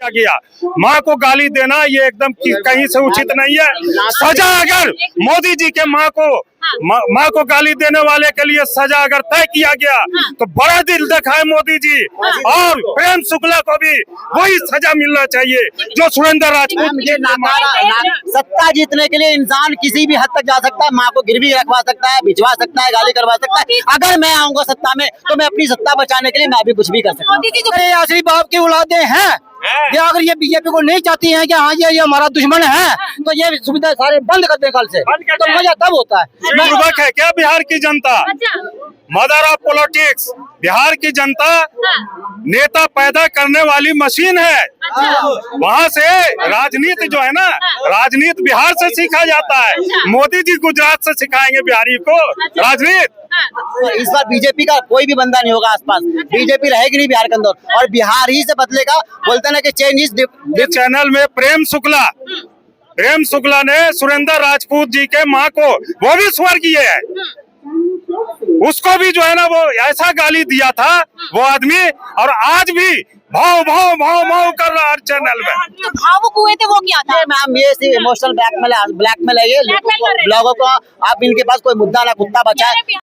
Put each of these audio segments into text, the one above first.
गया। माँ को गाली देना ये एकदम कहीं से उचित नहीं है। सजा अगर मोदी जी के माँ को गाली देने वाले के लिए सजा अगर तय किया गया तो बड़ा दिल दिखाए मोदी जी, और प्रेम शुक्ला को भी वही सजा मिलना चाहिए जो सुरेंद्र राजपूत। सत्ता जीतने के लिए इंसान किसी भी हद तक जा सकता है, माँ को गिरवी रखवा सकता है, भिजवा सकता है, गाली करवा सकता है। अगर मैं आऊंगा सत्ता में तो मैं अपनी सत्ता बचाने के लिए मैं भी कुछ भी कर सकता हूँ। आसरी बाप की औलादे हैं, ये अगर ये बीजेपी को नहीं चाहती हैं कि हाँ ये हमारा दुश्मन है, तो ये सुविधा सारे बंद कर दें कल से, तो मजा तब होता है। बुर्बक है क्या बिहार की जनता? Mother of politics. बिहार की जनता नेता पैदा करने वाली मशीन है। वहाँ से राजनीति जो है ना, राजनीति बिहार से सीखा जाता है। मोदी जी गुजरात से सिखाएंगे बिहारी को राजनीति। इस बार बीजेपी का कोई भी बंदा नहीं होगा आसपास, बीजेपी रहेगी नहीं बिहार के अंदर, और बिहार ही से बदलेगा। बोलते ना कि चेंज इज चैनल में प्रेम शुक्ला ने सुरेंद्र राजपूत जी के माँ को, वो भी स्वर्गीय है, उसको भी जो है ना वो ऐसा गाली दिया था वो आदमी, और आज भी भाव भाव भाव भाव कर रहा है चैनल में। जो भावुक हुए थे वो क्या था? मैम ये इमोशनल ब्लैकमेल है, ये ब्लॉगों को आप इनके पास कोई मुद्दा ना कुत्ता बचा है।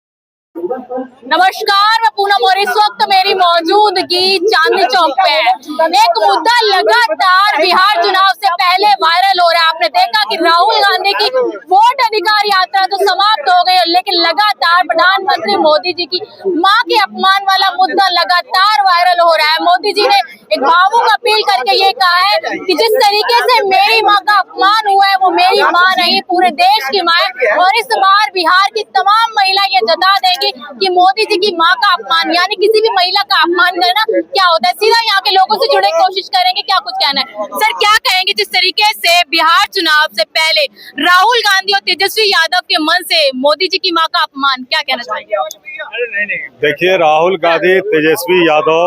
नमस्कार, मैं पूनम और इस वक्त मेरी मौजूदगी चांदनी चौक पे है। एक मुद्दा लगातार बिहार चुनाव से पहले वायरल हो रहा है। आपने देखा कि राहुल गांधी की वोट अधिकार यात्रा तो समाप्त हो गई, लेकिन लगातार प्रधानमंत्री मोदी जी की मां के अपमान वाला मुद्दा लगातार वायरल हो रहा है। मोदी जी ने एक भावुक अपील करके ये कहा है कि जिस तरीके से मेरी माँ का अपमान हुआ है वो मेरी माँ नहीं, पूरे देश की माँ है। और इस बार बिहार की तमाम महिला ये जता देंगी कि मोदी जी की मां का अपमान यानी किसी भी महिला का अपमान करना क्या होता है। सीधा यहाँ के लोगों से जुड़ने की कोशिश करेंगे, क्या कुछ कहना है। सर क्या कहेंगे जिस तरीके से बिहार चुनाव से पहले राहुल गांधी और तेजस्वी यादव के मन से मोदी जी की मां का अपमान, क्या कहना चाहेंगे? देखिए, राहुल गांधी तेजस्वी यादव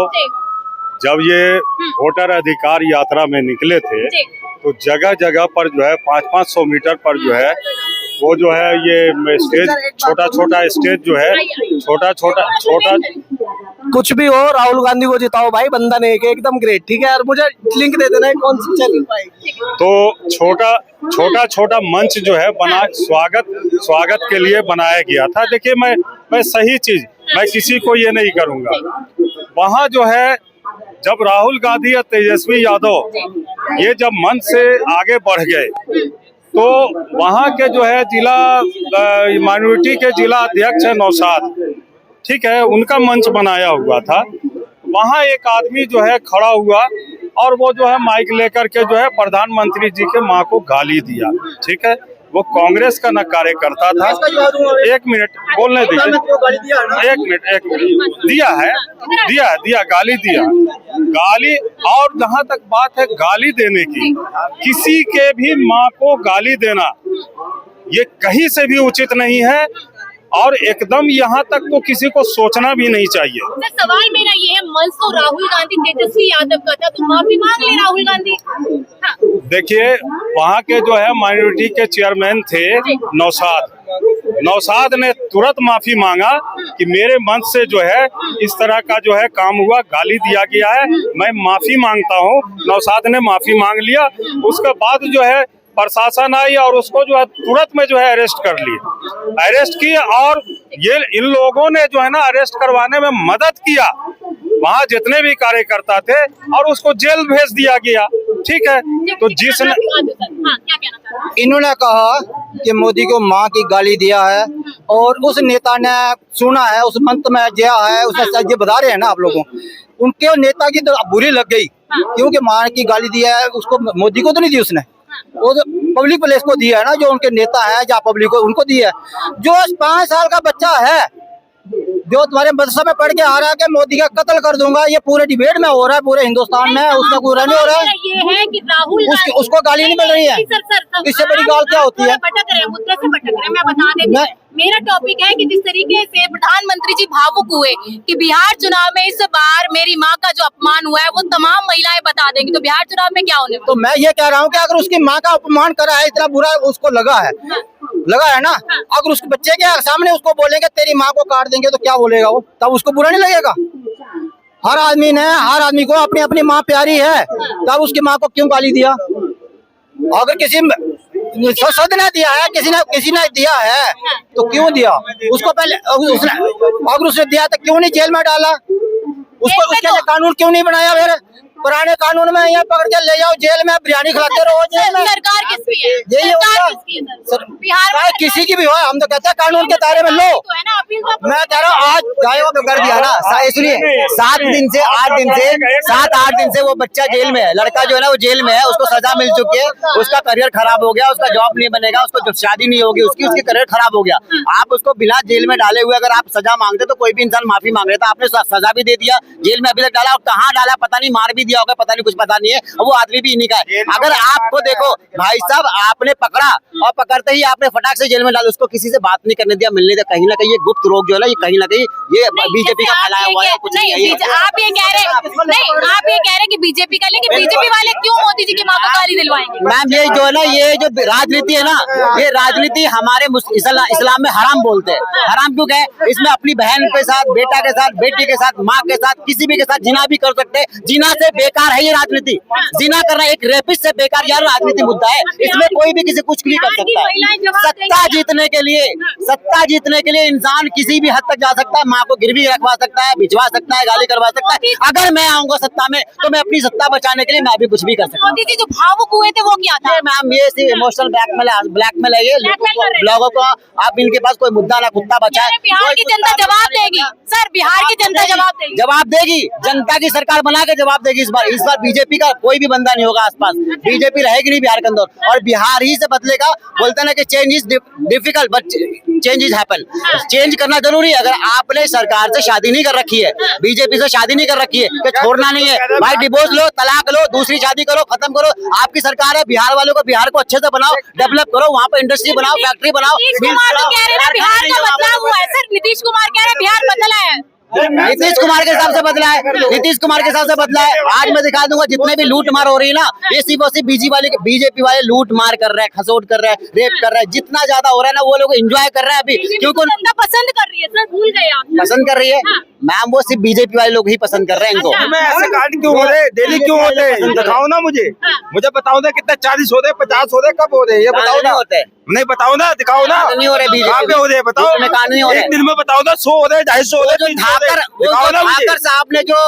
जब ये वोटर अधिकार यात्रा में निकले थे तो जगह जगह पर जो है 500-500 मीटर पर जो है वो जो है ये स्टेज, छोटा स्टेज जो है, छोटा कुछ भी हो, राहुल गांधी को जिताओ भाई, बंदा नहीं के एकदम ग्रेट। ठीक है यार, मुझे लिंक दे देना है कौन सी चैनल। तो छोटा मंच जो है बना स्वागत के लिए बनाया गया था। देखिए, मैं सही चीज मैं किसी को ये नहीं करूंगा। वहाँ जो है जब राहुल गांधी और तेजस्वी यादव ये जब मंच से आगे बढ़ गए तो वहाँ के जो है जिला माइनॉरिटी के जिला अध्यक्ष है नौशाद, ठीक है, उनका मंच बनाया हुआ था। वहाँ एक आदमी जो है खड़ा हुआ और वो जो है माइक लेकर के जो है प्रधानमंत्री जी के माँ को गाली दिया। ठीक है, वो कांग्रेस का न कार्यकर्ता था। एक मिनट बोलने दीजिए, एक मिनट दिया गाली। और जहाँ तक बात है गाली देने की, किसी के भी माँ को गाली देना ये कहीं से भी उचित नहीं है, और एकदम यहाँ तक तो किसी को सोचना भी नहीं चाहिए। सर सवाल मेरा ये है, मंच तो राहुल गांधी तेजस्वी यादव का था, तो माफी मांग ले राहुल गांधी। हाँ। देखिए, वहाँ के जो है माइनॉरिटी के चेयरमैन थे नौशाद ने तुरंत माफी मांगा कि मेरे मंच से जो है इस तरह का जो है काम हुआ, गाली दिया गया है, मैं माफी मांगता हूँ। नौशाद ने माफी मांग लिया। उसके बाद जो है प्रशासन आई और उसको जो है तुरंत में जो है अरेस्ट की, और ये इन लोगों ने जो है ना अरेस्ट करवाने में मदद किया, वहाँ जितने भी कार्यकर्ता थे, और उसको जेल भेज दिया गया। ठीक है, तो जिसने इन्होंने कहा कि मोदी को माँ की गाली दिया है और उस नेता ने सुना है, उस मंच में गया है, उसने ये बता रहे हैं ना आप लोगों, उनके नेता की तो बुरी लग गई क्योंकि माँ की गाली दिया है। उसको मोदी को तो नहीं दी उसने, वो तो पब्लिक प्लेस को दिया है ना, जो उनके नेता है या पब्लिक को उनको दिया है। जो 5 साल का बच्चा है जो तुम्हारे मदरसा में पढ़ के आ रहा है कि मोदी का कत्ल कर दूंगा, ये पूरे डिबेट में हो रहा है, पूरे हिंदुस्तान में, उसका पूरा नहीं हो रहा है। ये है कि राहुल उसको गाली नहीं मिल रही है। इससे बड़ी गाल क्या होती है? भटक रहे, मुद्दे से भटक रहे। मैं बता देती, मेरा टॉपिक है कि जिस तरीके से प्रधानमंत्री जी भावुक हुए कि बिहार चुनाव में इस बार मेरी माँ का जो अपमान हुआ है वो तमाम महिलाएं बता देंगी, तो बिहार चुनाव में क्या होने वाला? तो मैं ये कह रहा हूँ कि अगर उसकी माँ का अपमान करा है, इतना बुरा उसको लगा है ना, अगर उसके बच्चे के सामने उसको बोलेंगे तेरी माँ को काट देंगे तो क्या बोलेगा वो? तब उसको बुरा नहीं लगेगा? हर आदमी को अपनी अपनी माँ प्यारी है, तब उसकी माँ को क्यों गाली दिया? अगर किसी सद ने दिया है, किसी ने दिया है तो क्यों दिया उसको? पहले अगर उसने दिया तो क्यों नहीं जेल में डाला उसको? उसके लिए कानून क्यों नहीं बनाया? फिर पुराने कानून में यहाँ पकड़ के ले जाओ जेल में, बिरयानी खिलाते रहो जेल में। सरकार किसकी है? यही सरकार होगा। किसकी है सर? बिहार में किसी की भी हो, हम तो कहते हैं कानून के दायरे में लो। तो है ना, अपील तो मैं कह रहा हूँ आज गायों को कर दिया ना, इसलिए 7 दिन से 8 दिन से वो बच्चा जेल में है, लड़का जो है ना वो जेल में है, उसको सजा मिल चुकी है, उसका करियर खराब हो गया, उसका जॉब नहीं बनेगा, उसको शादी नहीं होगी, उसकी करियर खराब हो गया। आप उसको बिना जेल में डाले हुए अगर आप सजा मांगते तो कोई भी इंसान माफी मांग रहा था, आपने सजा भी दे दिया, जेल में अभी तक डाला, और कहाँ डाला पता नहीं, मार भी दिया होगा पता नहीं, कुछ पता नहीं है, वो आदमी भी इन्हीं का है। अगर आपको देखो भाई साहब, आपने पकड़ा और पकड़ते ही आपने फटाक से जेल में डाला, उसको किसी से बात नहीं करने दिया, मिलने दिया, कहीं ना कहीं ये गुप्त रोग जो है ना, ये कहीं ना कहीं ये बीजेपी का फैलाया हुआ है, कुछ नहीं है। आप ये कह रहे हैं कि बीजेपी का, लेकिन बीजेपी वाले क्यों मोदी जी की मां को गाली दिलवाएंगे? मैम ये जो है ना, ये जो राजनीति है ना, ये राजनीति हमारे इस्लाम में हराम बोलते हैं। हराम क्यों कहे? इसमें अपनी बहन के साथ, बेटा के साथ, बेटी के साथ, माँ के साथ, किसी भी के साथ जिना भी कर सकते हैं। जिना से बेकार है ये राजनीति, जिना करना एक रेपिस्ट से बेकार यार राजनीति मुद्दा है, इसमें कोई भी किसी कुछ भी कर सकता है। सत्ता जीतने के लिए इंसान किसी भी हद तक जा सकता है, माँ को गिरवी रखवा सकता है, भिजवा सकता है, गाली करवा सकता है। अगर मैं आऊंगा सत्ता में तो मैं अपनी सत्ता बचाने के लिए मैं भी कुछ भी कर सकता हूँ। मोदी जी जो भावुक हुए थे वो क्या था? मैम ये सिर्फ इमोशनल ब्लैकमेल है, ये लोगों को आप इनके पास कोई मुद्दा ना कुत्ता बचा है। बिहार की जनता जवाब देगी सर, बिहार की जनता जवाब देगी, जनता की सरकार बना के जवाब देगी। इस बार बीजेपी का कोई भी बंदा नहीं होगा आसपास, बीजेपी रहेगी नहीं बिहार के अंदर, और बिहार ही से बदलेगा। बोलते हैं ना कि change is difficult but change is happen. Change करना जरूरी है। अगर आपने सरकार से शादी नहीं कर रखी है, बीजेपी से शादी नहीं कर रखी है, तो छोड़ना नहीं है भाई, डिवोर्स लो, तलाक लो, दूसरी शादी करो, खत्म करो। आपकी सरकार है, बिहार वालों को बिहार को अच्छे से बनाओ, डेवलप करो, वहाँ पे इंडस्ट्री बनाओ, फैक्ट्री बनाओ। बिहार का बदलाव हुआ है सर, नीतीश कुमार कह रहे हैं बिहार बदला है। नीतीश कुमार के हिसाब से बदला है, नीतीश कुमार के हिसाब से बदला है। आज मैं दिखा दूंगा जितने भी लूट मार हो रही है ना, ये सिर्फ और सिर्फ बीजेपी वाले लूट मार कर रहे हैं, खसोट कर रहे हैं, रेप कर रहे हैं। जितना ज्यादा हो रहा है ना वो लोग एंजॉय कर रहे हैं अभी, क्योंकि जनता पसंद कर रही है सर, भूल गए आप। पसंद कर रही है मैम, वो सिर्फ बीजेपी वाले लोग ही पसंद कर रहे हैं इनको। ऐसे कांड क्यों हो रहे, डेली क्यों होते हैं? दिखाओ ना मुझे बताओ ना, कितने 40 हो रहे, 50 हो रहे, कब हो रहे ये बताओ ना। होते हैं नहीं बताओ ना, दिखाओ ना। नहीं हो रहे बीजेपी हो रहे बताओ, एक दिन में बताओ ना, 100 हो रहे, 250 हो रहे, 300 हो रहे, दिखाओ ना मुझे। ठाकर साहब ने जो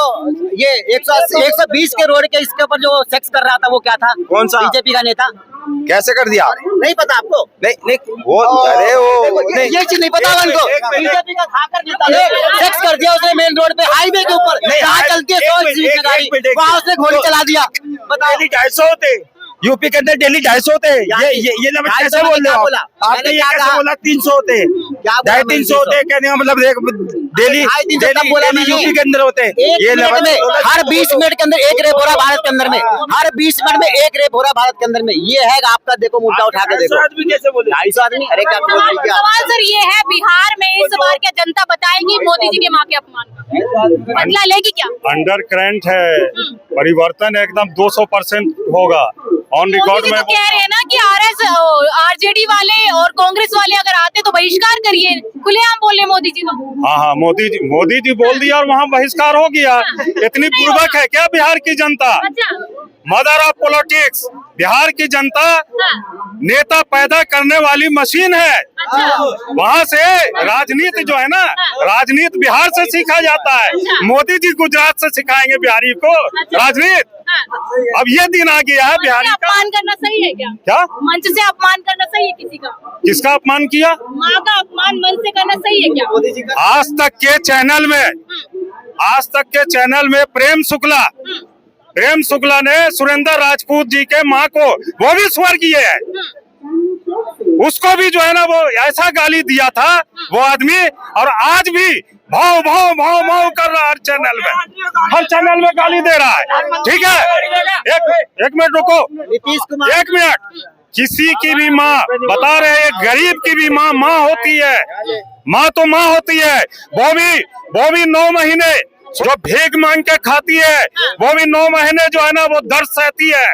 ये 120 के रोड के इसके ऊपर जो सेक्स कर रहा था वो क्या था? कौन सा? बीजेपी का नेता। कैसे कर दिया? नहीं पता आपको? नहीं वो अरे वो नहीं, ये चीज नहीं पता उनको। बीजेपी का ठाकर नेता ने सेक्स कर दिया उसने मेन रोड पे, हाईवे के ऊपर, जहाँ चलती है 100 स्पीड में गाड़ी, वहाँ उसने घोड़ी चला दिया। बताओ, 250 होते यूपी के अंदर, डेली 250 होते हैं। ये लफ्ज़ कैसे बोल रहे हो आपने? ये कैसे बोला 300 होते, 350 होते? कहने का मतलब डेली यूपी के अंदर होते हैं। ये लफ्ज़ हर 20 मिनट के अंदर एक रेप हो रहा है भारत के अंदर में, हर 20 मिनट में एक रेप हो रहा है भारत के अंदर में। ये है आपका, देखो मुद्दा उठा के देखो। आदमी कैसे बोले? 250 आदमी, अरे क्या सवाल सर ये है, बिहार में इस बार क्या जनता बताएगी मोदी जी के माँ के अपमान का? बदला लेगी क्या? अंडर करंट है, परिवर्तन एकदम 200% होगा ऑन रिकॉर्ड मोदी जी में। तो कह रहे हैं ना कि आरजेडी वाले और कांग्रेस वाले अगर आते तो बहिष्कार करिए, खुलेआम बोले मोदी जी तो। हाँ, मोदी जी बोल दिया और वहाँ बहिष्कार हो गया। इतनी पूर्वक है क्या बिहार की जनता? अच्छा, मदर ऑफ पॉलिटिक्स। बिहार की जनता नेता पैदा करने वाली मशीन है। वहाँ से राजनीति जो है ना, राजनीति बिहार से सीखा जाता है। मोदी जी गुजरात से सिखाएंगे बिहारी को राजनीति। अब ये दिन आ गया है बिहारी का। अपमान करना सही है क्या? क्या मंच से अपमान करना सही है किसी का? किसका अपमान किया? माँ का अपमान मंच से करना सही है क्या? आज तक के चैनल में प्रेम शुक्ला ने सुरेंद्र राजपूत जी के माँ को, वो भी स्वर्गीय है, उसको भी जो है ना वो ऐसा गाली दिया था वो आदमी, और आज भी भाव भाव भाव भाव कर रहा है। हर चैनल में गाली दे रहा है। ठीक है, एक मिनट रुको, नीतीश कुमार, 1 मिनट। किसी की भी माँ, बता रहे हैं, गरीब की भी माँ होती है। माँ तो माँ होती है, वो भी 9 महीने जो भीख मांग के खाती है, वो भी 9 महीने जो है ना वो दर्द सहती है।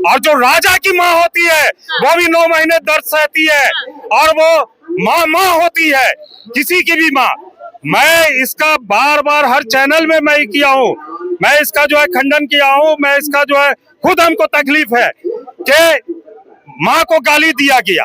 और जो राजा की माँ होती है वो भी 9 महीने दर्द सहती है। और वो माँ होती है, किसी की भी माँ। मैं इसका बार बार हर चैनल में मैं किया हूँ, मैं इसका जो है खंडन किया हूँ। मैं इसका जो है खुद हमको तकलीफ है कि माँ को गाली दिया गया,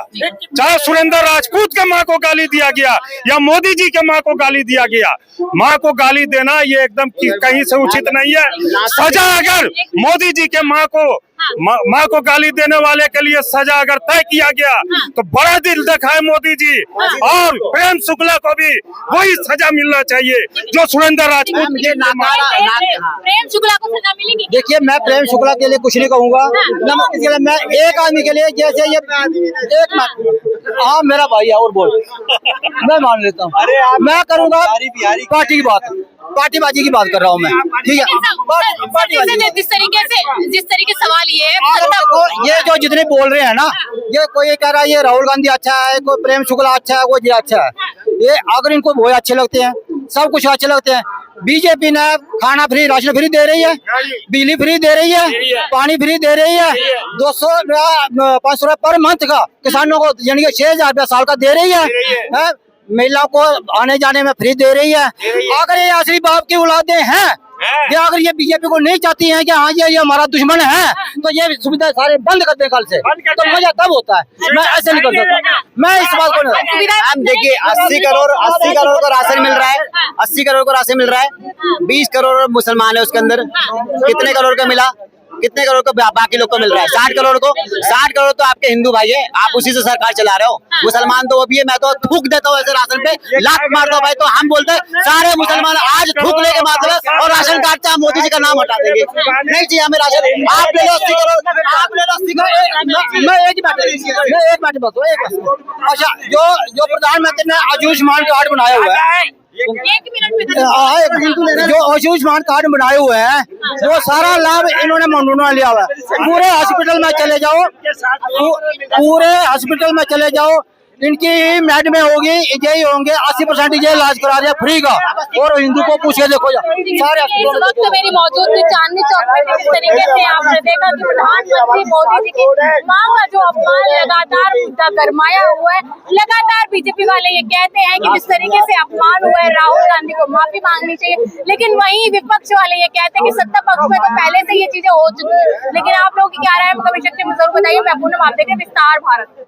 चाहे सुरेंद्र राजपूत के माँ को गाली दिया गया या मोदी जी के माँ को गाली दिया गया। माँ को गाली देना ये एकदम कहीं से उचित नहीं है। सजा अगर मोदी जी के माँ को गाली देने वाले के लिए सजा अगर तय किया गया तो बड़ा दिल दिखाए मोदी जी, और प्रेम शुक्ला को भी वही सजा मिलना चाहिए जो सुरेंद्र राजपूत के प्रेम शुक्ला को सजा मिलेगी? देखिए, मैं प्रेम शुक्ला के लिए कुछ नहीं कहूंगा, मैं एक आदमी के लिए, जैसे ये एक हाँ मेरा भाई है और बोल, मैं मान लेता हूँ। मैं करूंगा पार्टी की बात, पार्टीबाजी की बात कर रहा हूँ मैं, ठीक है। जिस तरीके सवाल ये जो जितने बोल रहे हैं ना, ये कोई कह रहा है ये राहुल गांधी अच्छा है, कोई प्रेम शुक्ला अच्छा है, वो ये अच्छा है। ये अगर इनको वो अच्छे लगते हैं, सब कुछ अच्छे लगते हैं। बीजेपी ने खाना फ्री, राशन फ्री दे रही है, बिजली फ्री दे रही है, पानी फ्री दे रही है, 200 500 रुपए पर मंथ का किसानों को, यानी कि 6,000 रुपया साल का दे रही है। महिलाओं को आने जाने में फ्री दे रही है। अगर ये असली बाप की औलादें हैं, या अगर ये बीजेपी को नहीं चाहती हैं कि हाँ ये हमारा दुश्मन है, तो ये सुविधा सारे बंद कर दें कल से, तो मजा तब होता है। मैं ऐसे नहीं कर सकता, मैं इस बात को नहीं। हम देखिए 80 करोड़ का राशन मिल रहा है, 80 करोड़ का राशन मिल रहा है। 20 करोड़ मुसलमान है उसके अंदर, कितने करोड़ का मिला, कितने करोड़ को बाकी लोग को मिल रहा है? 60 करोड़ को। 60 करोड़ तो आपके हिंदू भाई है, आप उसी से सरकार चला रहे हो। मुसलमान तो वो भी है, मैं तो थूक देता हूँ ऐसे राशन पे, लात मारता हूँ भाई। तो हम बोलते हैं सारे मुसलमान आज थूकने के माध्यम और राशन कार्ड से हम मोदी जी का नाम हटा देंगे, नहीं चाहिए हमें राशन। आप ले लो 80 करोड़, आप ले लो 80 करोड़। मैं एक बात बताऊँ, अच्छा जो प्रधानमंत्री ने आयुष्मान कार्ड बनाया हुआ है, जो आयुष्मान कार्ड बनाए हुए हैं, वो सारा लाभ इन्होंने मंडूना लिया हुआ है। पूरे हॉस्पिटल में चले जाओ, पूरे हॉस्पिटल में चले जाओ, इनकी मैड में होगी, यही होंगे 80% ये इलाज करा दिया फ्री का। और हिंदू को पूछे देखो सारे। इस वक्त मेरी मौजूद थी चांदनी चौक में। जिस तरीके से आपने देखा कि प्रधानमंत्री मोदी जी की मां का जो अपमान लगातार मुद्दा गरमाया हुआ है। लगातार बीजेपी वाले ये कहते हैं कि जिस तरीके से अपमान हुआ है, राहुल गांधी को माफी मांगनी चाहिए, लेकिन वहीं विपक्ष वाले ये कहते हैं कि सत्ता पक्ष में तो पहले से ये चीजें हो चुकी है। लेकिन आप लोगों की क्या राय है, कभी शक्ति में जरूर बताइए। मैं पूनम, आप देखें विस्तार भारत।